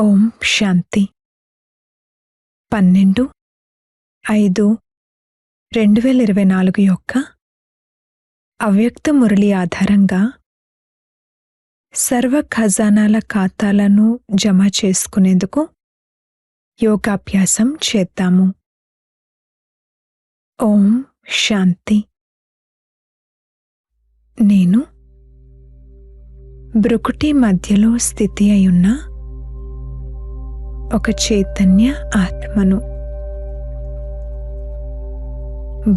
ఓం శాంతి. 12/5/2024 యొక్క అవ్యక్త మురళి ఆధారంగా సర్వ ఖజానాల ఖాతాలను జమ చేసుకునేందుకు యోగాభ్యాసం చేద్దాము. ఓం శాంతి. నేను బ్రుకుటి మధ్యలో స్థితి అయున్న ఒక చైతన్య ఆత్మను.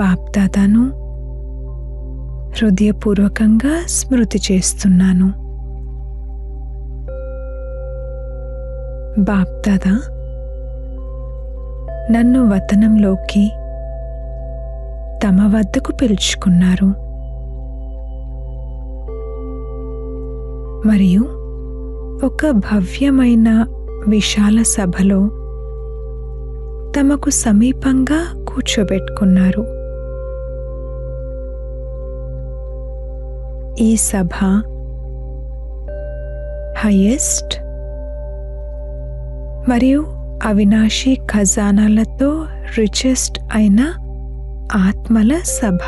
బాప్దాదాను హృదయపూర్వకంగా స్మృతి చేస్తున్నాను. బాప్దాదా నన్ను వతనంలోకి తమ వద్దకు పిలుచుకున్నారు మరియు ఒక భవ్యమైన విశాల సభలో తమకు సమీపంగా కూర్చోబెట్టుకున్నారు. ఈ సభ హైయెస్ట్ మరియు అవినాశీ ఖజానాలతో రిచెస్ట్ అయిన ఆత్మల సభ.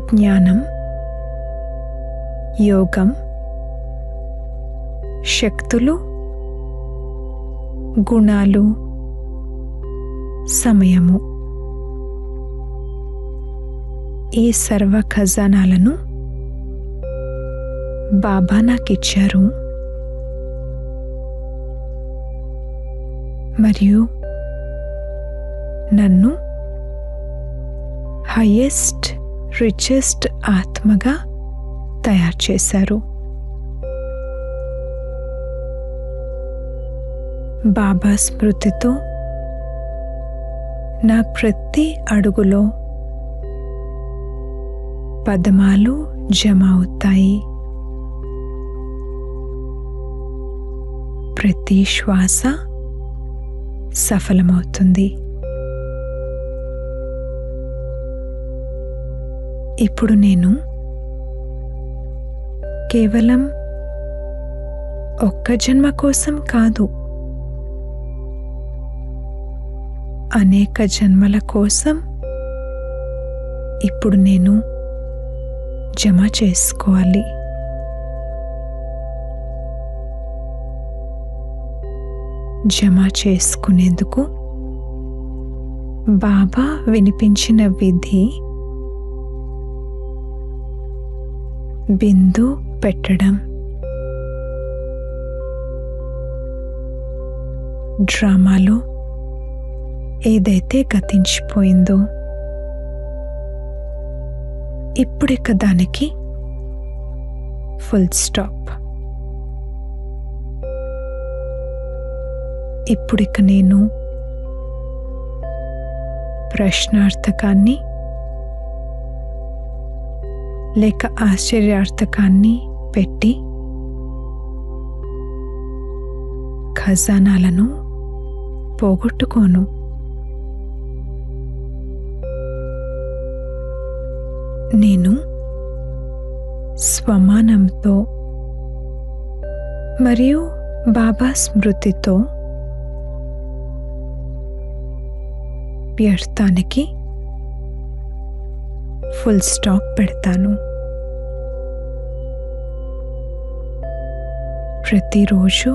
జ్ఞానం, యోగం, శక్తులు, గుణాలు, సమయము, ఈ సర్వ ఖజానాలను బాబా నాకిచ్చారు మరియు నన్ను హైయెస్ట్ రిచెస్ట్ ఆత్మగా తయారు చేశారు. బాబా స్మృతితో నా ప్రతి అడుగులో పదమాలు జమ అవుతాయి. ప్రతి శ్వాస సఫలమవుతుంది. ఇప్పుడు నేను కేవలం ఒక్క జన్మ కోసం కాదు, అనేక జన్మల కోసం ఇప్పుడు నేను జమ చేసుకోవాలి. జమ చేసుకునేందుకు బాబా వినిపించిన విధి బిందు పెట్టడం. డ్రామాలో ఏదైతే గతించిపోయిందో ఇప్పుడిక దానికి ఫుల్ స్టాప్. ఇప్పుడిక నేను ప్రశ్నార్థకాన్ని లేక ఆశ్చర్యార్థకాన్ని పెట్టి ఖజానాలను పోగొట్టుకోను. నేను స్వమానంతో మరియు బాబా స్మృతితో వ్యర్థానికి ఫుల్ స్టాప్ పెడతాను. ప్రతిరోజు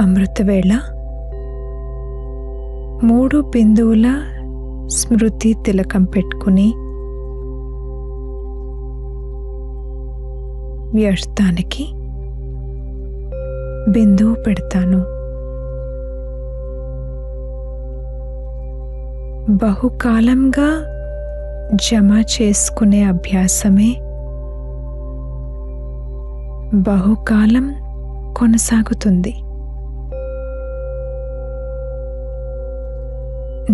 అమృతవేళ 3 బిందువుల స్మృతి తిలకం పెట్టుకుని వ్యర్థానికి బిందువు పెడతాను. బహుకాలంగా జమ చేసుకునే అభ్యాసమే బహుకాలం కొనసాగుతుంది.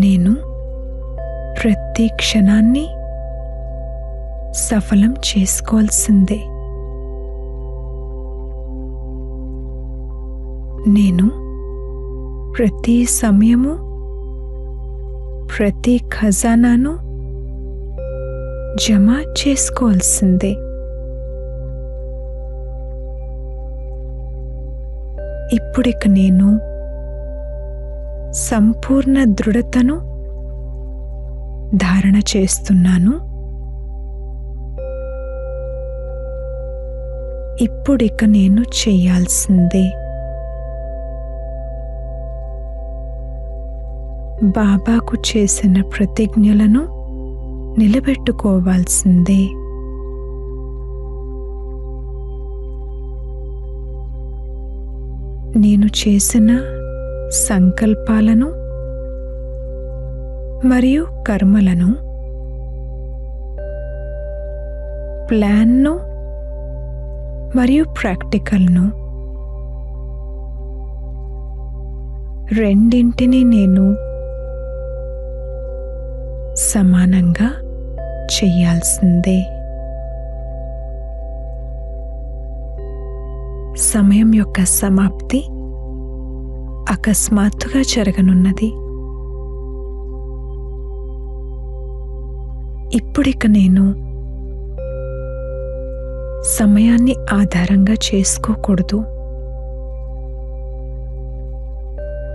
నేను ప్రతి క్షణాన్ని సఫలం చేసుకోవాల్సిందే. నేను ప్రతి సమయము ప్రతి ఖజానాను జమ చేసుకోవాల్సిందే. ఇప్పుడిక నేను సంపూర్ణ దృఢతను ధారణ చేస్తున్నాను. ఇప్పుడిక నేను చేయాల్సిందే. బాబాకు చేసిన ప్రతిజ్ఞలను నిలబెట్టుకోవాల్సిందే. నేను చేసిన సంకల్పాలను మరియు కర్మలను, ప్లాన్ను మరియు ప్రాక్టికల్ను రెండింటినీ నేను సమానంగా చెయ్యాల్సిందే. సమయం యొక్క సమాప్తి అకస్మాత్తుగా జరగనున్నది. ఇప్పుడిక నేను సమయాన్ని ఆధారంగా చేసుకోకూడదు.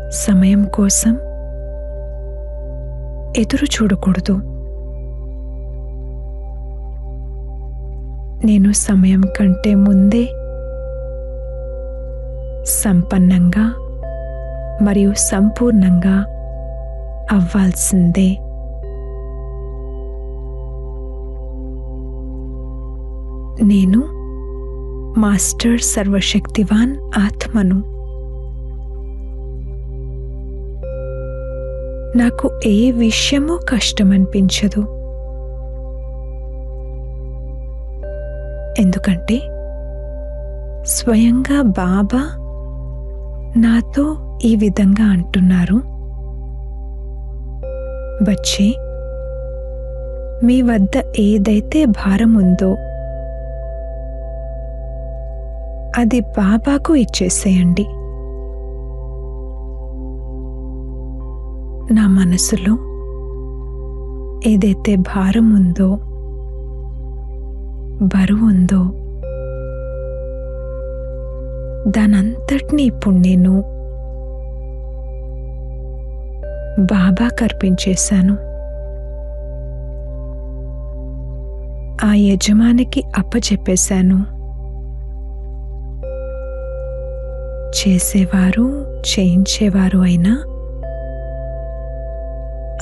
సమయం కోసం ఎదురు చూడకూడదు. నేను సమయం కంటే ముందే సంపన్నంగా మరియు సంపూర్ణంగా అవ్వాల్సిందే. నేను మాస్టర్ సర్వశక్తివాన్ ఆత్మను. నాకు ఏ విషయమూ కష్టమనిపించదు. ఎందుకంటే స్వయంగా బాబా నాతో ఈ విధంగా అంటున్నారు, బచ్చే, మీ వద్ద ఏదైతే భారం ఉందో అది బాబాకు ఇచ్చేసేయండి. నా మనసులో ఏదైతే భారం ఉందో, బరువు ఉందో దానంతటినీ ఇప్పుడు నేను బాబాకు అర్పించేశాను. ఆ యజమానికి అప్పచెప్పేశాను. చేసేవారు చేయించేవారు అయినా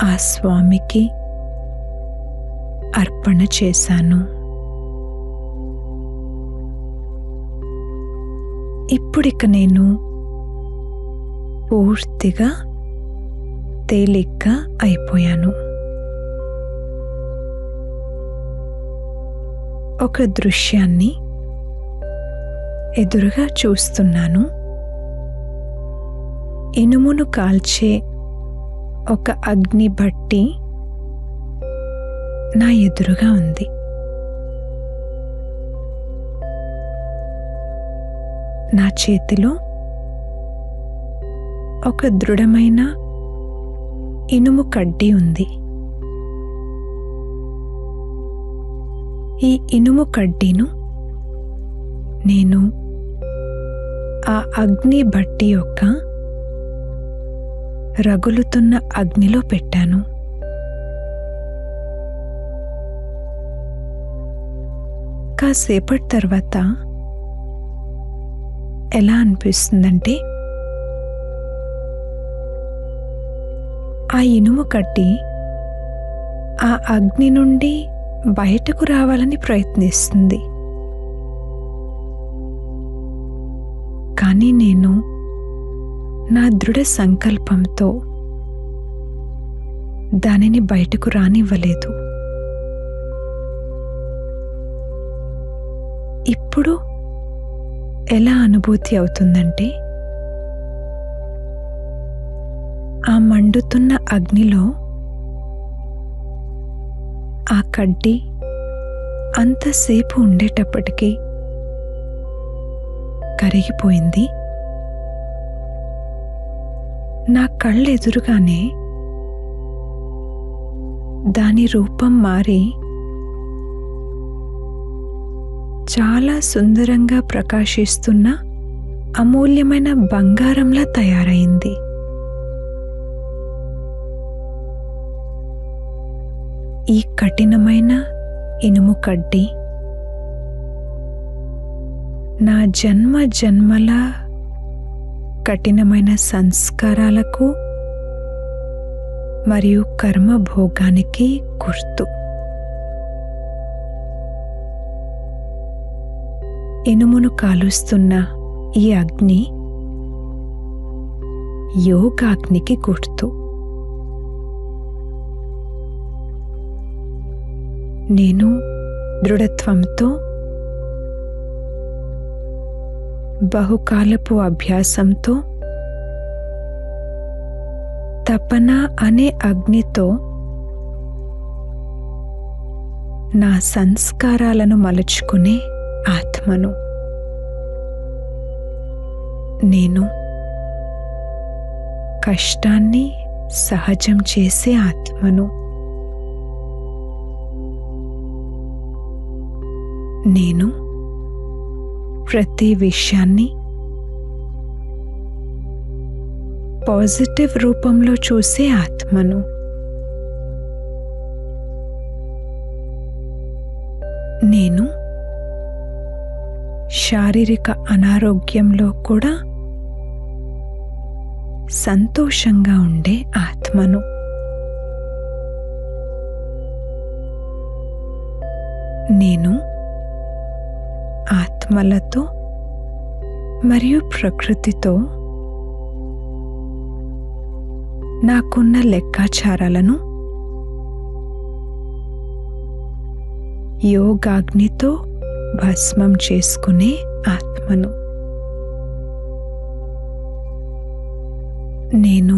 ఆ స్వామికి అర్పణ చేశాను. ఇప్పుడిక నేను పూర్తిగా తేలిగ్గా అయిపోయాను. ఒక దృశ్యాన్ని ఎదురుగా చూస్తున్నాను. ఇనుమును కాల్చే ఒక అగ్ని భట్టి నా ఎదురుగా ఉంది. నా చేతిలో ఒక దృఢమైన ఇనుము కడ్డీ ఉంది. ఈ ఇనుము కడ్డీను నేను ఆ అగ్ని భట్టి యొక్క రగులుతున్న అగ్నిలో పెట్టాను. కాసేపటి తర్వాత ఎలా అనిపిస్తుందంటే, ఆ ఇనుము కడ్డీ ఆ అగ్ని నుండి బయటకు రావాలని ప్రయత్నిస్తుంది. కానీ నేను నా దృఢ సంకల్పంతో దానిని బయటకు రానివ్వలేదు. ఇప్పుడు ఎలా అనుభూతి అవుతుందంటే, ఆ మండుతున్న అగ్నిలో ఆ కడ్డీ అంతసేపు ఉండేటప్పటికీ కరిగిపోయింది. నా కళ్ళెదురుగానే దాని రూపం మారి చాలా సుందరంగా ప్రకాశిస్తున్న అమూల్యమైన బంగారంలా తయారైంది. ఈ కఠినమైన ఇనుము కడ్డి నా జన్మ జన్మల కఠినమైన సంస్కారాలకు మరియు కర్మభోగానికి గుర్తు. ఇనుమును కాలుస్తున్న ఈ అగ్ని యోగాగ్నికి గుర్తు. నేను దృఢత్వంతో బహుకాలపు అభ్యాసంతో తపన అనే అగ్నితో నా సంస్కారాలను మలుచుకునే ఆత్మను. నేను కష్టాన్ని సహజం చేసే ఆత్మను. నేను ప్రతి విషయాన్ని పాజిటివ్ రూపంలో చూసే ఆత్మను. నేను శారీరక అనారోగ్యంలో కూడా సంతోషంగా ఉండే ఆత్మను. నేను ఆత్మలతో మరియు ప్రకృతితో నాకున్న లెక్కాచారాలను యోగాగ్నితో భస్మం చేసుకునే ఆత్మను. నేను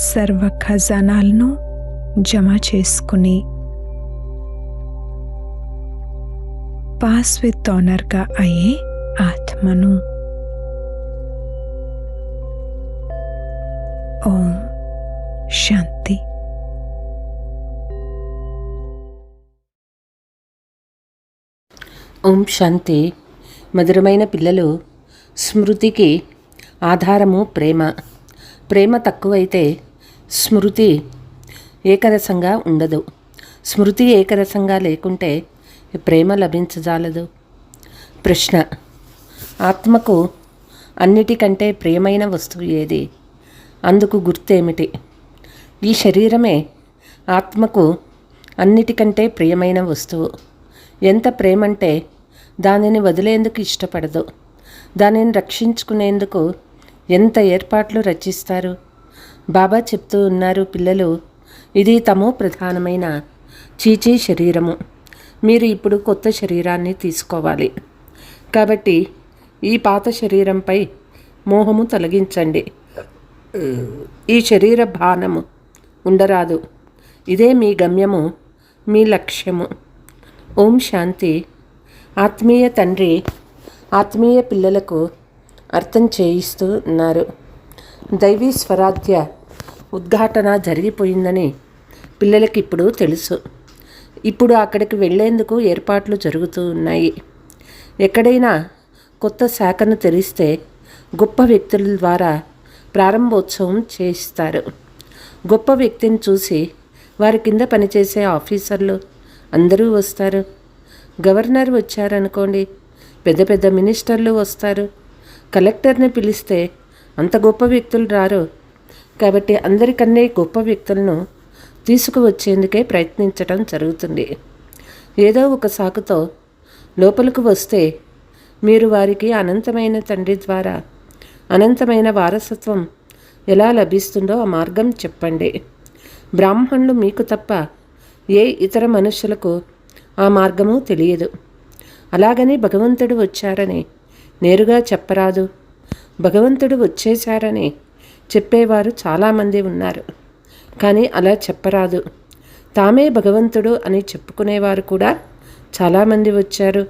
సర్వ ఖజానాలను జమ చేసుకుని పాస్ విత్ ఆనర్గా అయ్యే ఆత్మను. ఓం శాంతి. ఓం శాంతి. మధురమైన పిల్లలు, స్మృతికి ఆధారము ప్రేమ. ప్రేమ తక్కువైతే స్మృతి ఏకరసంగా ఉండదు. స్మృతి ఏకరసంగా లేకుంటే ప్రేమ లభించజాలదు. ప్రశ్న: ఆత్మకు అన్నిటికంటే ప్రియమైన వస్తువు ఏది? అందుకు గుర్తేమిటి? ఈ శరీరమే ఆత్మకు అన్నిటికంటే ప్రియమైన వస్తువు. ఎంత ప్రేమంటే దానిని వదిలేందుకు ఇష్టపడదు. దానిని రక్షించుకునేందుకు ఎంత ఏర్పాట్లు రచిస్తారు. బాబా చెప్తూ ఉన్నారు, పిల్లలు, ఇది తమో ప్రధానమైన చీచీ శరీరము. మీరు ఇప్పుడు కొత్త శరీరాన్ని తీసుకోవాలి. కాబట్టి ఈ పాత శరీరంపై మోహము తొలగించండి. ఈ శరీర భానము ఉండరాదు. ఇదే మీ గమ్యము, మీ లక్ష్యము. ఓం శాంతి. ఆత్మీయ తండ్రి ఆత్మీయ పిల్లలకు అర్థం చేయిస్తూ ఉన్నారు. దైవీ స్వరాధ్య ఉద్ఘాటన జరిగిపోయిందని పిల్లలకి ఇప్పుడు తెలుసు. ఇప్పుడు అక్కడికి వెళ్ళేందుకు ఏర్పాట్లు జరుగుతూ ఉన్నాయి. ఎక్కడైనా కొత్త శాఖను తెరిస్తే గొప్ప వ్యక్తుల ద్వారా ప్రారంభోత్సవం చేయిస్తారు. గొప్ప వ్యక్తిని చూసి వారి కింద పనిచేసే ఆఫీసర్లు అందరూ వస్తారు. గవర్నర్ వచ్చారనుకోండి, పెద్ద పెద్ద మినిస్టర్లు వస్తారు. కలెక్టర్ని పిలిస్తే అంత గొప్ప వ్యక్తులు రారు. కాబట్టి అందరికన్నా గొప్ప వ్యక్తులను తీసుకువచ్చేందుకే ప్రయత్నించడం జరుగుతుంది. ఏదో ఒక సాకుతో లోపలికి వస్తే మీరు వారికి అనంతమైన తండ్రి ద్వారా అనంతమైన వారసత్వం ఎలా లభిస్తుందో ఆ మార్గం చెప్పండి. బ్రాహ్మణులు మీకు తప్ప ఏ ఇతర మనుషులకు ఆ మార్గము తెలియదు. అలాగని భగవంతుడు వచ్చారని నేరుగా చెప్పరాదు. భగవంతుడు వచ్చేశారని చెప్పేవారు చాలామంది ఉన్నారు. కానీ అలా చెప్పరాదు. తామే భగవంతుడు అని చెప్పుకునేవారు కూడా చాలామంది వచ్చారు.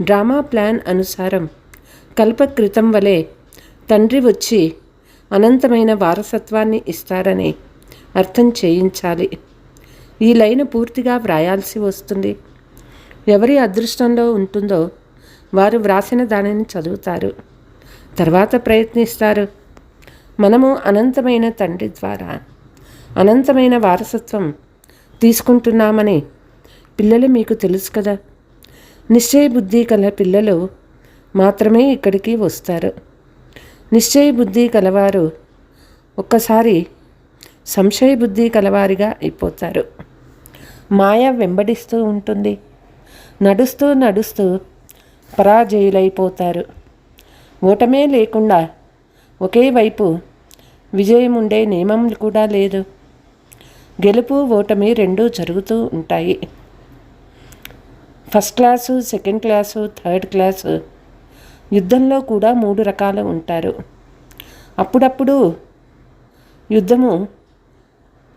డ్రామా ప్లాన్ అనుసారం కల్పకృతం వలె తండ్రి వచ్చి అనంతమైన వారసత్వాన్ని ఇస్తారని అర్థం చేయించాలి. ఈ లైన్ పూర్తిగా వ్రాయాల్సి వస్తుంది. ఎవరి అదృష్టంలో ఉంటుందో వారు వ్రాసిన దానిని చదువుతారు. తర్వాత ప్రయత్నిస్తారు. మనము అనంతమైన తండ్రి ద్వారా అనంతమైన వారసత్వం తీసుకుంటున్నామని పిల్లలు మీకు తెలుసు కదా. నిశ్చయ బుద్ధి గల పిల్లలు మాత్రమే ఇక్కడికి వస్తారు. నిశ్చయ బుద్ధి కలవారు ఒక్కసారి సంశయ బుద్ధి కలవారిగా అయిపోతారు. మాయ వెంబడిస్తూ ఉంటుంది. నడుస్తూ నడుస్తూ పరాజయులైపోతారు. ఓటమే లేకుండా ఒకే వైపు విజయం ఉండే నియమం కూడా లేదు. గెలుపు ఓటమి రెండూ జరుగుతూ ఉంటాయి. First class, second class, third class యుద్ధంలో కూడా 3 రకాలు ఉంటారు. అప్పుడప్పుడు యుద్ధము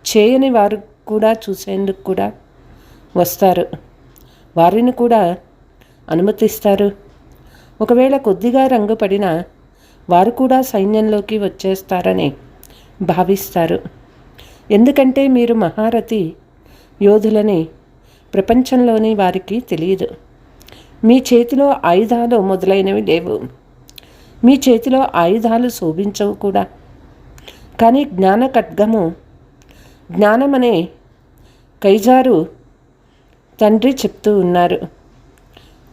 చేయని వారు కూడా చూసేందుకు కూడా వస్తారు. వారిని కూడా అనుమతిస్తారు. ఒకవేళ కొద్దిగా రంగు పడినా వారు కూడా సైన్యంలోకి వచ్చేస్తారని భావిస్తారు. ఎందుకంటే మీరు మహారథి యోధులని ప్రపంచంలోని వారికి తెలియదు. మీ చేతిలో ఆయుధాలు మొదలైనవి లేవు. మీ చేతిలో ఆయుధాలు శోభించవు కూడా. కానీ జ్ఞాన ఖడ్గము, జ్ఞానమనే కైజారు తండ్రి చెప్తూ ఉన్నారు.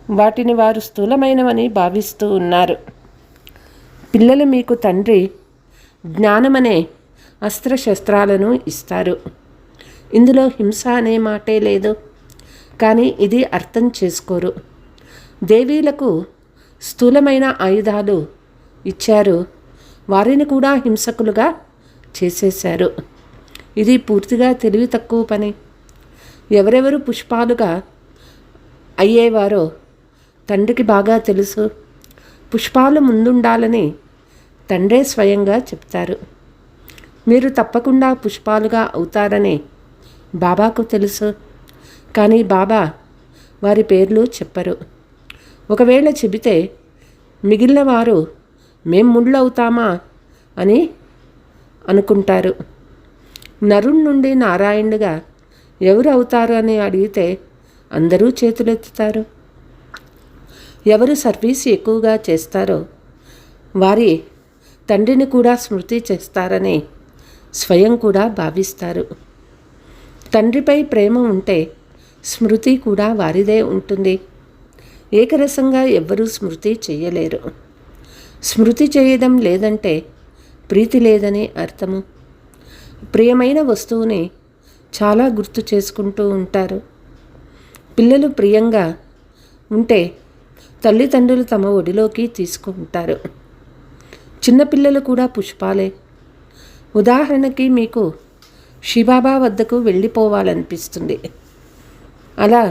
వాటిని వారు స్థూలమైనవని భావిస్తూ ఉన్నారు. పిల్లలు మీకు తండ్రి జ్ఞానమనే అస్త్రశస్త్రాలను ఇస్తారు. ఇందులో హింస అనే మాటే లేదు. కానీ ఇది అర్థం చేసుకోరు. దేవీలకు స్థూలమైన ఆయుధాలు ఇచ్చారు. వారిని కూడా హింసకులుగా చేసేశారు. ఇది పూర్తిగా తెలివి తక్కువ పని. ఎవరెవరు పుష్పాలుగా అయ్యేవారో తండ్రికి బాగా తెలుసు. పుష్పాలు ముందుండాలని తండ్రే స్వయంగా చెప్తారు. మీరు తప్పకుండా పుష్పాలుగా అవుతారని బాబాకు తెలుసు. కానీ బాబా వారి పేర్లు చెప్పరు. ఒకవేళ చెబితే మిగిలిన వారు మేం ముళ్ళు అవుతామా అని అనుకుంటారు. నరుడి నుండి నారాయణుడిగా ఎవరు అవుతారు అని అడిగితే అందరూ చేతులెత్తుతారు. ఎవరు సర్వీస్ ఎక్కువగా చేస్తారో వారి తండ్రిని కూడా స్మృతి చేస్తారని స్వయం కూడా భావిస్తారు. తండ్రిపై ప్రేమ ఉంటే స్మృతి కూడా వారిదే ఉంటుంది. ఏకరసంగా ఎవ్వరూ స్మృతి చేయలేరు. స్మృతి చేయడం లేదంటే ప్రీతి లేదని అర్థము. ప్రియమైన వస్తువుని చాలా గుర్తు చేసుకుంటూ ఉంటారు. పిల్లలు ప్రియంగా ఉంటే తల్లిదండ్రులు తమ ఒడిలోకి తీసుకుంటారు. చిన్నపిల్లలు కూడా పుష్పాలే. ఉదాహరణకి మీకు శివబాబా వద్దకు వెళ్ళిపోవాలనిపిస్తుంది. అలా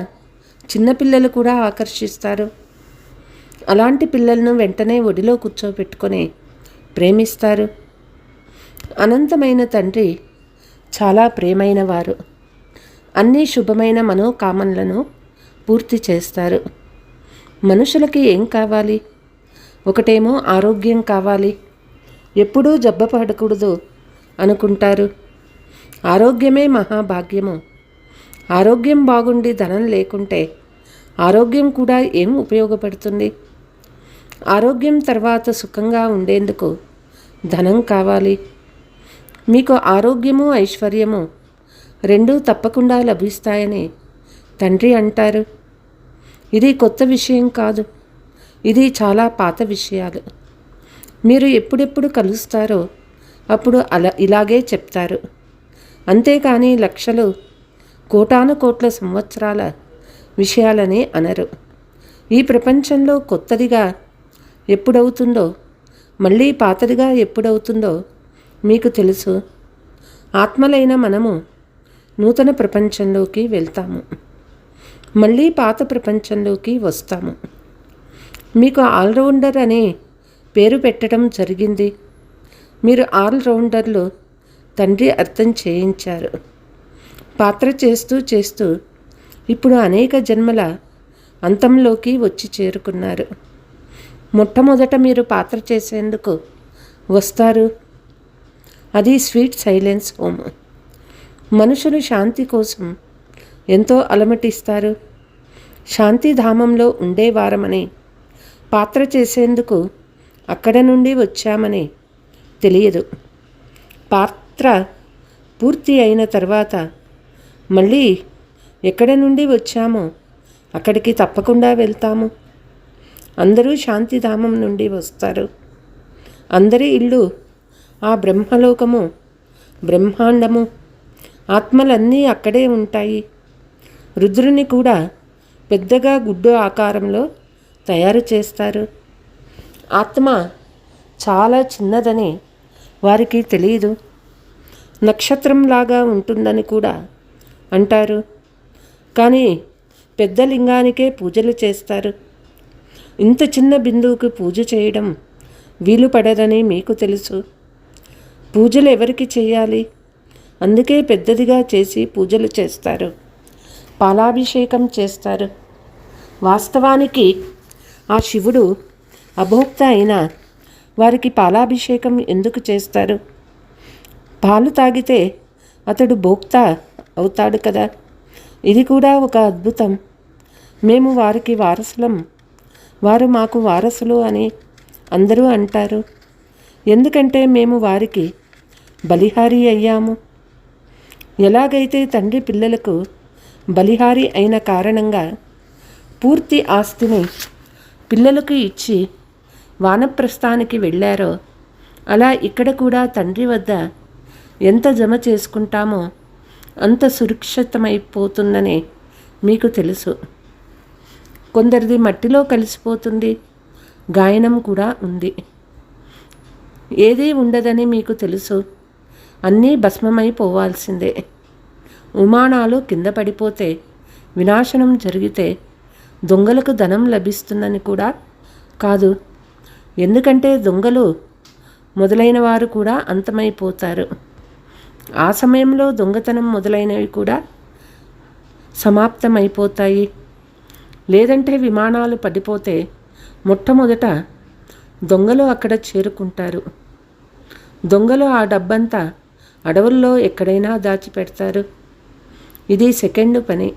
చిన్నపిల్లలు కూడా ఆకర్షిస్తారు. అలాంటి పిల్లలను వెంటనే ఒడిలో కూర్చోబెట్టుకొని ప్రేమిస్తారు. అనంతమైన తండ్రి చాలా ప్రేమైన వారు. అన్ని శుభమైన మనోకామనలను పూర్తి చేస్తారు. మనుషులకి ఏం కావాలి? ఒకటేమో ఆరోగ్యం కావాలి. ఎప్పుడూ జబ్బపడకూడదు అనుకుంటారు. ఆరోగ్యమే మహాభాగ్యము. ఆరోగ్యం బాగుండి ధనం లేకుంటే ఆరోగ్యం కూడా ఏం ఉపయోగపడుతుంది? ఆరోగ్యం తర్వాత సుఖంగా ఉండేందుకు ధనం కావాలి. మీకు ఆరోగ్యము ఐశ్వర్యము రెండూ తప్పకుండా లభిస్తాయని తండ్రి అంటారు. ఇది కొత్త విషయం కాదు. ఇది చాలా పాత విషయాలు. మీరు ఎప్పుడెప్పుడు కలుస్తారో అప్పుడు ఇలాగే చెప్తారు. అంతేకాని లక్షలు కోటాను కోట్ల సంవత్సరాల విషయాలని అనరు. ఈ ప్రపంచంలో కొత్తదిగా ఎప్పుడవుతుందో మళ్ళీ పాతదిగా ఎప్పుడవుతుందో మీకు తెలుసు. ఆత్మలైన మనము నూతన ప్రపంచంలోకి వెళ్తాము. మళ్ళీ పాత ప్రపంచంలోకి వస్తాము. మీకు ఆల్రౌండర్ అనే పేరు పెట్టడం జరిగింది. మీరు ఆల్రౌండర్లు తండ్రి అర్థం చేయించారు. పాత్ర చేస్తూ చేస్తూ ఇప్పుడు అనేక జన్మల అంతంలోకి వచ్చి చేరుకున్నారు. మొట్టమొదట మీరు పాత్ర చేసేందుకు వస్తారు. అది స్వీట్ సైలెన్స్ హోమ్. మనుషులు శాంతి కోసం ఎంతో అలమటిస్తారు. శాంతిధామంలో ఉండేవారమని పాత్ర చేసేందుకు అక్కడ నుండి వచ్చామని తెలియదు. పాత్ర పూర్తి అయిన తర్వాత మళ్ళీ ఎక్కడ నుండి వచ్చామో అక్కడికి తప్పకుండా వెళ్తాము. అందరూ శాంతిధామం నుండి వస్తారు. అందరి ఇల్లు ఆ బ్రహ్మలోకము, బ్రహ్మాండము, ఆత్మలన్నీ అక్కడే ఉంటాయి. రుద్రుని కూడా పెద్దగా గుడ్డు ఆకారంలో తయారు చేస్తారు. ఆత్మ చాలా చిన్నదని వారికి తెలియదు. నక్షత్రంలాగా ఉంటుందని కూడా అంటారు. కానీ పెద్ద లింగానికే పూజలు చేస్తారు. ఇంత చిన్న బిందువుకి పూజ చేయడం వీలు పడదని మీకు తెలుసు. పూజలు ఎవరికి చేయాలి? అందుకే పెద్దదిగా చేసి పూజలు చేస్తారు, పాలాభిషేకం చేస్తారు. వాస్తవానికి ఆ శివుడు అభోక్త అయినా వారికి పాలాభిషేకం ఎందుకు చేస్తారు? పాలు తాగితే అతడు భోక్త అవుతాడు కదా. ఇది కూడా ఒక అద్భుతం. మేము వారికి వారసులం, వారు మాకు వారసులు అని అందరూ అంటారు. ఎందుకంటే మేము వారికి బలిహారి అయ్యాము. ఎలాగైతే తండ్రి పిల్లలకు బలిహారి అయిన కారణంగా పూర్తి ఆస్తిని పిల్లలకు ఇచ్చి వానప్రస్థానికి వెళ్ళారో, అలా ఇక్కడ కూడా తండ్రి వద్ద ఎంత జమ చేసుకుంటామో అంత సురక్షితమైపోతుందని మీకు తెలుసు. కొందరిది మట్టిలో కలిసిపోతుంది, గాయనం కూడా ఉంది. ఏదీ ఉండదని మీకు తెలుసు. అన్నీ భస్మమైపోవాల్సిందే. విమానాలు కింద పడిపోతే, వినాశనం జరిగితే దొంగలకు ధనం లభిస్తుందని కూడా కాదు. ఎందుకంటే దొంగలు మొదలైన వారు కూడా అంతమైపోతారు. ఆ సమయంలో దొంగతనం మొదలైనవి కూడా సమాప్తమైపోతాయి. లేదంటే విమానాలు పడిపోతే మొట్టమొదట దొంగలు అక్కడ చేరుకుంటారు. దొంగలు ఆ డబ్బంతా అడవుల్లో ఎక్కడైనా దాచిపెడతారు. ఇది సెకండ్ పని.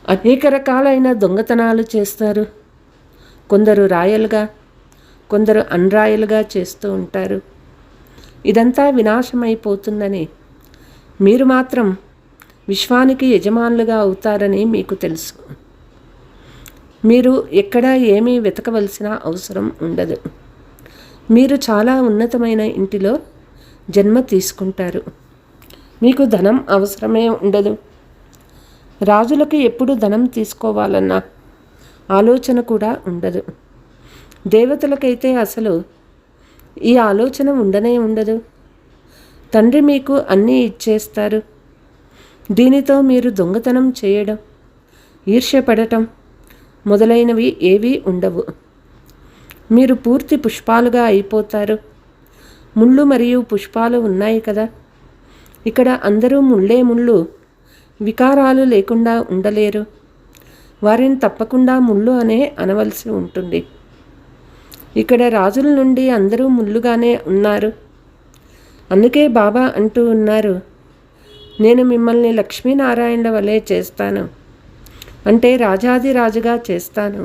అనేక రకాలైన దొంగతనాలు చేస్తారు. కొందరు రాయల్గా, కొందరు అన్రాయల్గా చేస్తూ ఉంటారు. ఇదంతా వినాశమైపోతుందని, మీరు మాత్రం విశ్వానికి యజమానులుగా అవుతారని మీకు తెలుసు. మీరు ఎక్కడా ఏమీ వెతకవలసిన అవసరం ఉండదు. మీరు చాలా ఉన్నతమైన ఇంటిలో జన్మ తీసుకుంటారు. మీకు ధనం అవసరమే ఉండదు. రాజులకు ఎప్పుడు ధనం తీసుకోవాలన్న ఆలోచన కూడా ఉండదు. దేవతలకైతే అసలు ఈ ఆలోచన ఉండనే ఉండదు. తండ్రి మీకు అన్నీ ఇచ్చేస్తారు. దీనితో మీరు దొంగతనం చేయడం, ఈర్ష్యపడటం మొదలైనవి ఏవీ ఉండవు. మీరు పూర్తి పుష్పాలుగా అయిపోతారు. ముళ్ళు మరియు పుష్పాలు ఉన్నాయి కదా. ఇక్కడ అందరూ ముళ్ళే ముళ్ళు, వికారాలు లేకుండా ఉండలేరు. వారిని తప్పకుండా ముళ్ళు అనే అనవలసి ఉంటుంది. ఇక్కడ రాజుల నుండి అందరూ ముళ్ళుగానే ఉన్నారు. అందుకే బాబా అంటూ ఉన్నారు, నేను మిమ్మల్ని లక్ష్మీనారాయణుల వలె చేస్తాను, అంటే రాజాదిరాజుగా చేస్తాను.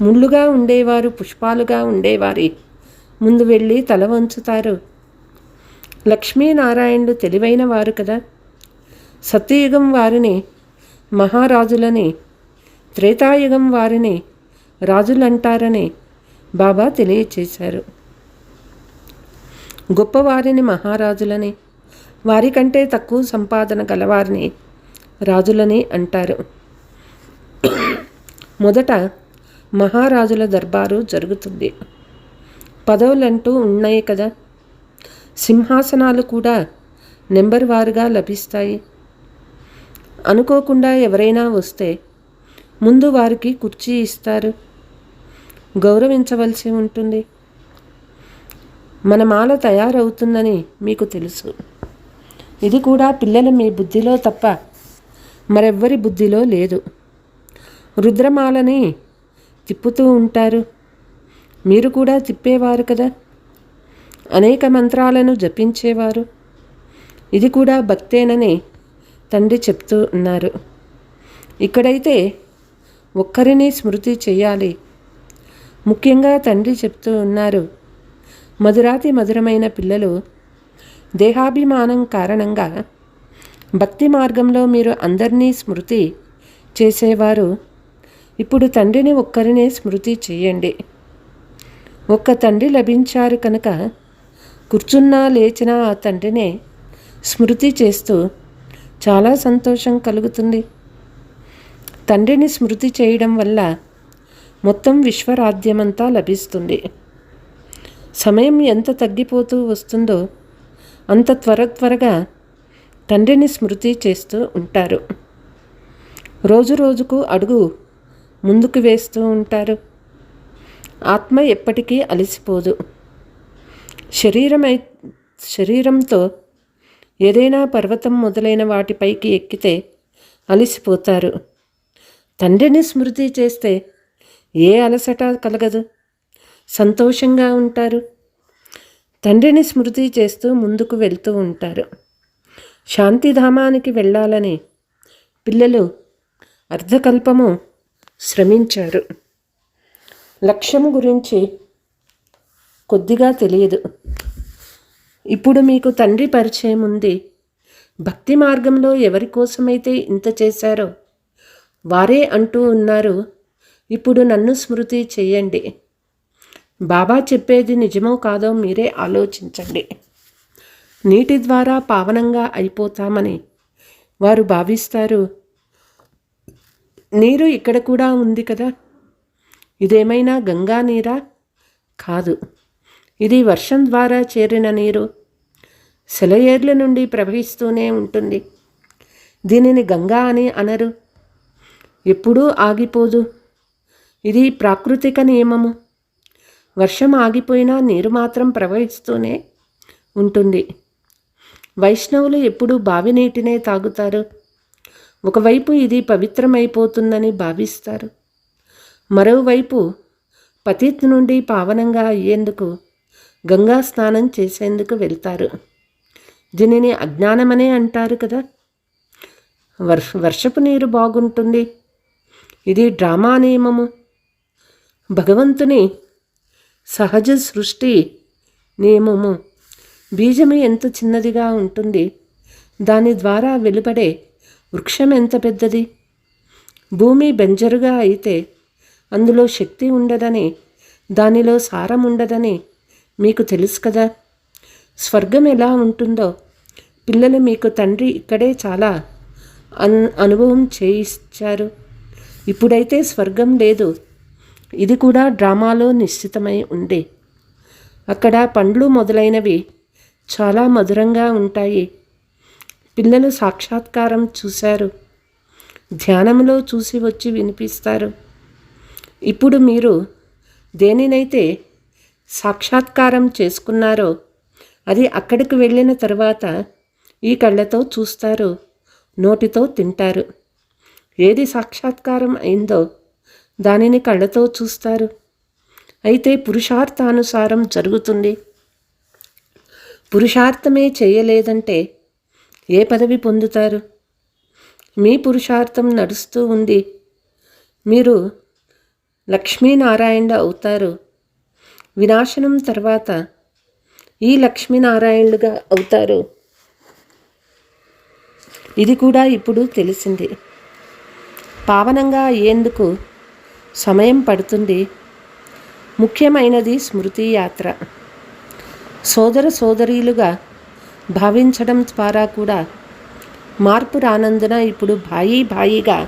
ముళ్ళుగా ఉండేవారు పుష్పాలుగా ఉండేవారి ముందు వెళ్ళి తల వంచుతారు. లక్ష్మీనారాయణులు తెలివైన వారు కదా. సత్యయుగం వారిని మహారాజులని, త్రేతాయుగం వారిని రాజులంటారని బాబా తెలియచేశారు. గొప్పవారిని మహారాజులని, వారికంటే తక్కువ సంపాదన గలవారిని రాజులని అంటారు. మొదట మహారాజుల దర్బారు జరుగుతుంది. పదవులంటూ ఉన్నాయి కదా. సింహాసనాలు కూడా నెంబర్ వారుగా లభిస్తాయి. అనుకోకుండా ఎవరైనా వస్తే ముందు వారికి కుర్చీ ఇస్తారు. గౌరవించవలసి ఉంటుంది. మన మాల తయారవుతుందని మీకు తెలుసు. ఇది కూడా పిల్లల మీ బుద్ధిలో తప్ప మరెవ్వరి బుద్ధిలో లేదు. రుద్రమాలని తిప్పుతూ ఉంటారు. మీరు కూడా తిప్పేవారు కదా. అనేక మంత్రాలను జపించేవారు. ఇది కూడా భక్తేనని తండ్రి చెప్తూ ఉన్నారు. ఇక్కడైతే ఒక్కరిని స్మృతి చేయాలి. ముఖ్యంగా తండ్రి చెప్తూ ఉన్నారు, మధురాతి మధురమైన పిల్లలు, దేహాభిమానం కారణంగా భక్తి మార్గంలో మీరు అందరినీ స్మృతి చేసేవారు ఇప్పుడు తండ్రిని ఒక్కరినే స్మృతి చేయండి. ఒక్క తండ్రి లభించారు కనుక కూర్చున్నా లేచినా ఆ తండ్రినే స్మృతి చేస్తూ చాలా సంతోషం కలుగుతుంది. తండ్రిని స్మృతి చేయడం వల్ల మొత్తం విశ్వరాజ్యమంతా లభిస్తుంది. సమయం ఎంత తగ్గిపోతూ వస్తుందో అంత త్వరగా తండ్రిని స్మృతి చేస్తూ ఉంటారు. రోజు రోజుకు అడుగు ముందుకు వేస్తూ ఉంటారు. ఆత్మ ఎప్పటికీ అలసిపోదు. శరీరంతో ఏదైనా పర్వతం మొదలైన వాటిపైకి ఎక్కితే అలసిపోతారు. తండ్రిని స్మృతి చేస్తే ఏ అలసట కలగదు, సంతోషంగా ఉంటారు. తండ్రిని స్మృతి చేస్తూ ముందుకు వెళ్తూ ఉంటారు. శాంతిధామానికి వెళ్ళాలని పిల్లలు అర్ధకల్పము శ్రమించారు. లక్ష్యం గురించి కొద్దిగా తెలియదు. ఇప్పుడు మీకు తండ్రి పరిచయం ఉంది. భక్తి మార్గంలో ఎవరి కోసమైతే ఇంత చేశారో వారే అంటూ ఉన్నారు, ఇప్పుడు నన్ను స్మృతి చేయండి. బాబా చెప్పేది నిజమో కాదో మీరే ఆలోచించండి. నీటి ద్వారా పావనంగా అయిపోతామని వారు భావిస్తారు. నీరు ఇక్కడ కూడా ఉంది కదా, ఇదేమైనా గంగా నీరా? కాదు, ఇది వర్షం ద్వారా చేరిన నీరు. సెలయేర్ల నుండి ప్రవహిస్తూనే ఉంటుంది. దీనిని గంగా అని అనరు. ఎప్పుడూ ఆగిపోదు. ఇది ప్రాకృతిక నియమము. వర్షం ఆగిపోయినా నీరు మాత్రం ప్రవహిస్తూనే ఉంటుంది. వైష్ణవులు ఎప్పుడూ బావి నీటినే తాగుతారు. ఒకవైపు ఇది పవిత్రమైపోతుందని భావిస్తారు, మరోవైపు పతిత్ నుండి పావనంగా అయ్యేందుకు గంగా స్నానం చేసేందుకు వెళ్తారు. దీనిని అజ్ఞానమనే అంటారు కదా. వర్షపు నీరు బాగుంటుంది. ఇది డ్రామా నియమము. భగవంతుని సహజ సృష్టి నియమము. బీజము ఎంత చిన్నదిగా ఉంటుంది, దాని ద్వారా వెలువడే వృక్షం ఎంత పెద్దది. భూమి బెంజరుగా అయితే అందులో శక్తి ఉండదని, దానిలో సారం ఉండదని మీకు తెలుసు కదా. స్వర్గం ఎలా ఉంటుందో పిల్లలు మీకు తండ్రి ఇక్కడే చాలా అనుభవం చేయించారు. ఇప్పుడైతే స్వర్గం లేదు, ఇది కూడా డ్రామాలో నిశ్చితమై ఉంది. అక్కడ పండ్లు మొదలైనవి చాలా మధురంగా ఉంటాయి. పిల్లలు సాక్షాత్కారం చూశారు, ధ్యానంలో చూసి వచ్చి వినిపిస్తారు. ఇప్పుడు మీరు దేనినైతే సాక్షాత్కారం చేసుకున్నారో అది అక్కడికి వెళ్ళిన తర్వాత ఈ కళ్ళతో చూస్తారు, నోటితో తింటారు. ఏది సాక్షాత్కారం అయిందో దానిని కళ్ళతో చూస్తారు. అయితే పురుషార్థానుసారం జరుగుతుంది. పురుషార్థమే చేయలేదంటే ఏ పదవి పొందుతారు? మీ పురుషార్థం నడుస్తూ ఉంది. మీరు లక్ష్మీనారాయణ అవుతారు. వినాశనం తర్వాత ఈ లక్ష్మీనారాయణులుగా అవుతారు. ఇది కూడా ఇప్పుడు తెలిసింది. పావనంగా అయ్యేందుకు సమయం పడుతుంది. ముఖ్యమైనది స్మృతి యాత్ర. సోదర సోదరీలుగా భావించడం ద్వారా కూడా మార్పు రానందున ఇప్పుడు భాయిగా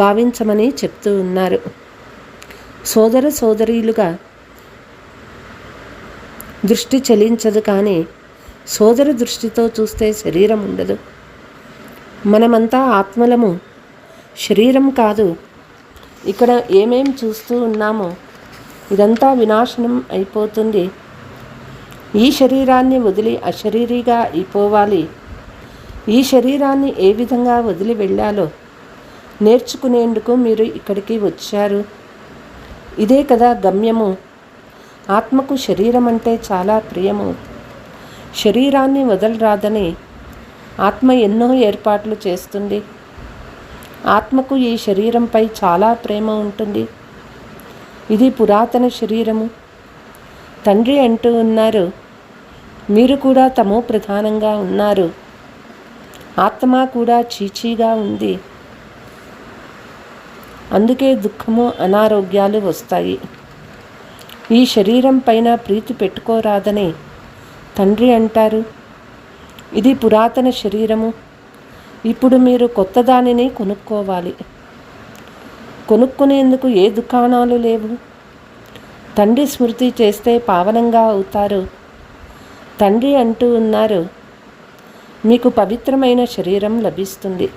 భావించమని చెప్తూ ఉన్నారు. సోదర సోదరీలుగా దృష్టి చలించదు, కానీ సోదర దృష్టితో చూస్తే శరీరం ఉండదు. మనమంతా ఆత్మలము, శరీరం కాదు. ఇక్కడ ఏమేం చూస్తూ ఉన్నామో ఇదంతా వినాశనం అయిపోతుంది. ఈ శరీరాన్ని వదిలి అశరీరిగా అయిపోవాలి. ఈ శరీరాన్ని ఏ విధంగా వదిలి వెళ్ళాలో నేర్చుకునేందుకు మీరు ఇక్కడికి వచ్చారు. ఇదే కదా గమ్యము. ఆత్మకు శరీరం అంటే చాలా ప్రియము. శరీరాన్ని వదలరాదని ఆత్మ ఎన్నో ఏర్పాట్లు చేస్తుంది. ఆత్మకు ఈ శరీరంపై చాలా ప్రేమ ఉంటుంది. ఇది పురాతన శరీరము. తండ్రి అంటూ ఉన్నారు, మీరు కూడా తమో ప్రధానంగా ఉన్నారు. ఆత్మ కూడా చీచీగా ఉంది. అందుకే దుఃఖము, అనారోగ్యాలు వస్తాయి. ఈ శరీరం పైన ప్రీతి పెట్టుకోరాదని తండ్రి అంటారు. ఇది పురాతన శరీరము. ఇప్పుడు మీరు కొత్త దానిని కొనుక్కోవాలి. కొనుక్కునేందుకు ఏ దుకాణాలు లేవు. తండ్రి స్మృతి చేస్తే పావనంగా అవుతారు. తండ్రి అంటూ ఉన్నారు, మీకు పవిత్రమైన శరీరం లభిస్తుంది.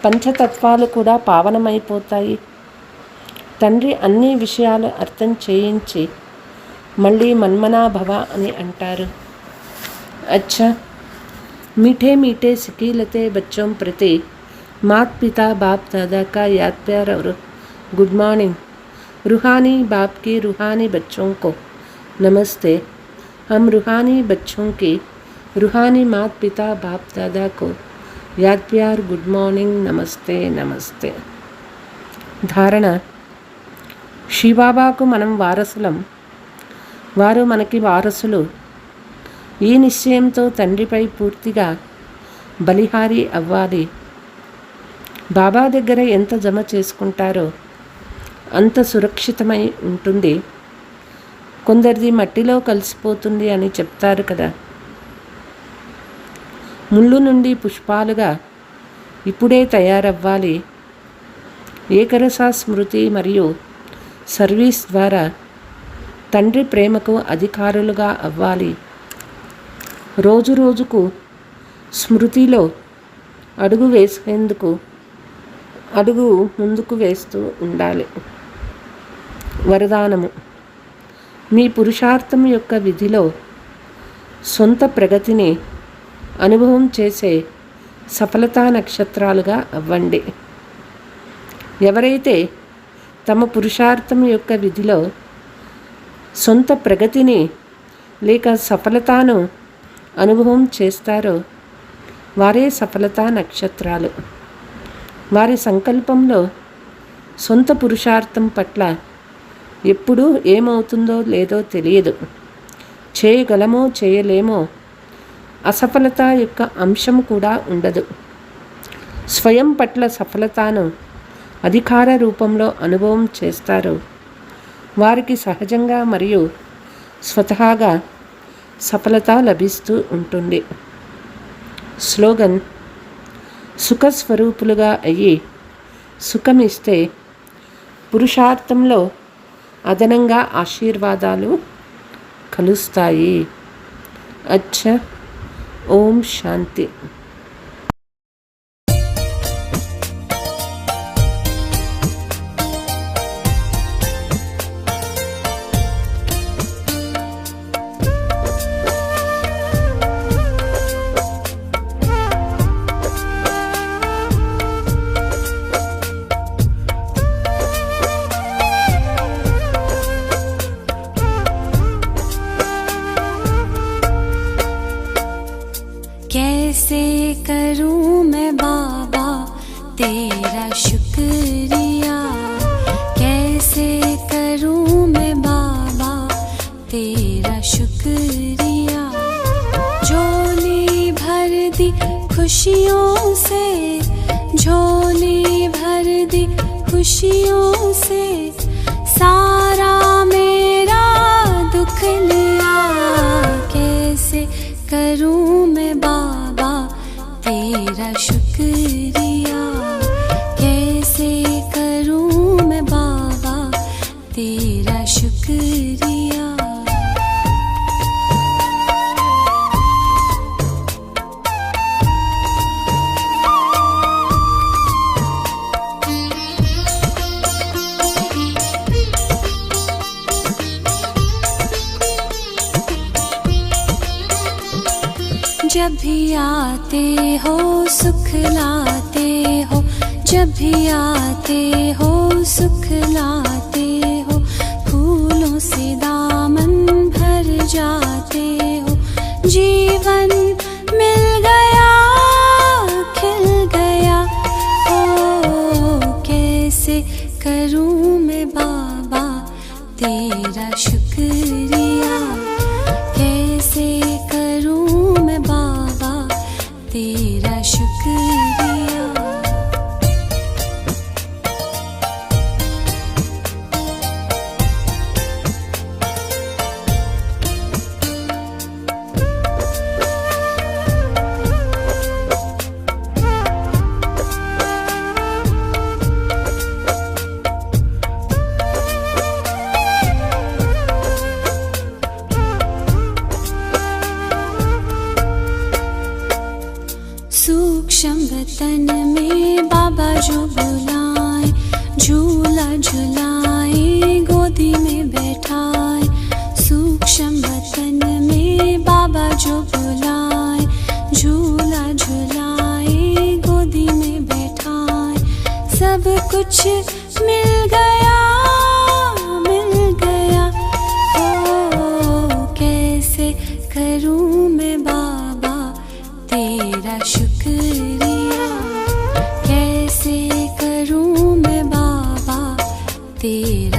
పంచతత్వాలు కూడా పావనమైపోతాయి. తండ్రి అన్ని విషయాలు అర్థం చేయించి మళ్ళీ మన్మనాభవ అని అంటారు. అచ్చా, मीठे मीठे सिकीलते बच्चों प्रति मात पिता बाप दादा का याद प्यार और गुड मॉर्निंग. रूहानी बाप की रूहानी बच्चों को नमस्ते. हम रूहानी बच्चों की रूहानी मात पिता बाप दादा को याद प्यार गुड मॉर्निंग नमस्ते नमस्ते. ధారణ: శివబాబాకు మనం వారసులం, వారు మనకి వారసులు. ఈ నిశ్చయంతో తండ్రిపై పూర్తిగా బలిహారీ అవ్వాలి. బాబా దగ్గర ఎంత జమ చేసుకుంటారో అంత సురక్షితమై ఉంటుంది. కొందరిది మట్టిలో కలిసిపోతుంది అని చెప్తారు కదా. ముళ్ళు నుండి పుష్పాలుగా ఇప్పుడే తయారవ్వాలి. ఏకరస స్మృతి మరియు సర్వీస్ ద్వారా తండ్రి ప్రేమకు అధికారులుగా అవ్వాలి. రోజు రోజుకు స్మృతిలో అడుగు వేసేందుకు అడుగు ముందుకు వేస్తూ ఉండాలి. వరదానము: మీ పురుషార్థం యొక్క విధిలో సొంత ప్రగతిని అనుభవం చేసే సఫలతా నక్షత్రాలుగా అవ్వండి. ఎవరైతే తమ పురుషార్థం యొక్క విధిలో సొంత ప్రగతిని లేక సఫలతను అనుభవం చేస్తారో వారే సఫలతా నక్షత్రాలు. వారి సంకల్పంలో సొంత పురుషార్థం పట్ల ఎప్పుడూ ఏమవుతుందో లేదో తెలియదు. చేయగలమో చేయలేమో అసఫలత యొక్క అంశం కూడా ఉండదు. స్వయం పట్ల సఫలతను అధికార రూపంలో అనుభవం చేస్తారు. వారికి సహజంగా మరియు స్వతహాగా సఫలత లభిస్తూ ఉంటుంది. స్లోగన్: సుఖస్వరూపులుగా అయ్యి సుఖమిస్తే పురుషార్థంలో అదనంగా ఆశీర్వాదాలు కలుస్తాయి. అచ్చా, ఓం శాంతి. कैसे करूं मैं बाबा तेरा शुक्रिया, कैसे करूं मैं बाबा तेरा शुक्रिया. झोली भर दी खुशियों से, झोली भर दी खुशियों से, सारा मेरा दुख लिया. कैसे करूं मैं बाबा तेरा शुक्रिया, कैसे करूं मैं बाबा तेरा शुक्रिया. जब भी आते हो सुख लाते हो, जब भी आते हो सुख लाते हो, फूलों से दामन भर जाते हो. जीवन मिल गया खिल गया. ओ कैसे करूं मैं बाबा तेरा शुक्रिया, कैसे करूं मैं बाबा तेरा शुक्रिया। सूक्ष्म वतन में बाबा जो बुलाए, झूला झुलाए गोदी में बैठाए। सूक्ष्म वतन में बाबा जो बुलाए, झूला झुलाए गोदी में बैठाए। सब कुछ मिल गया, मिल गया। ओ कैसे करूं मैं बाबा तेरा शुक्रिया, कैसे करूं मैं बाबा तेरा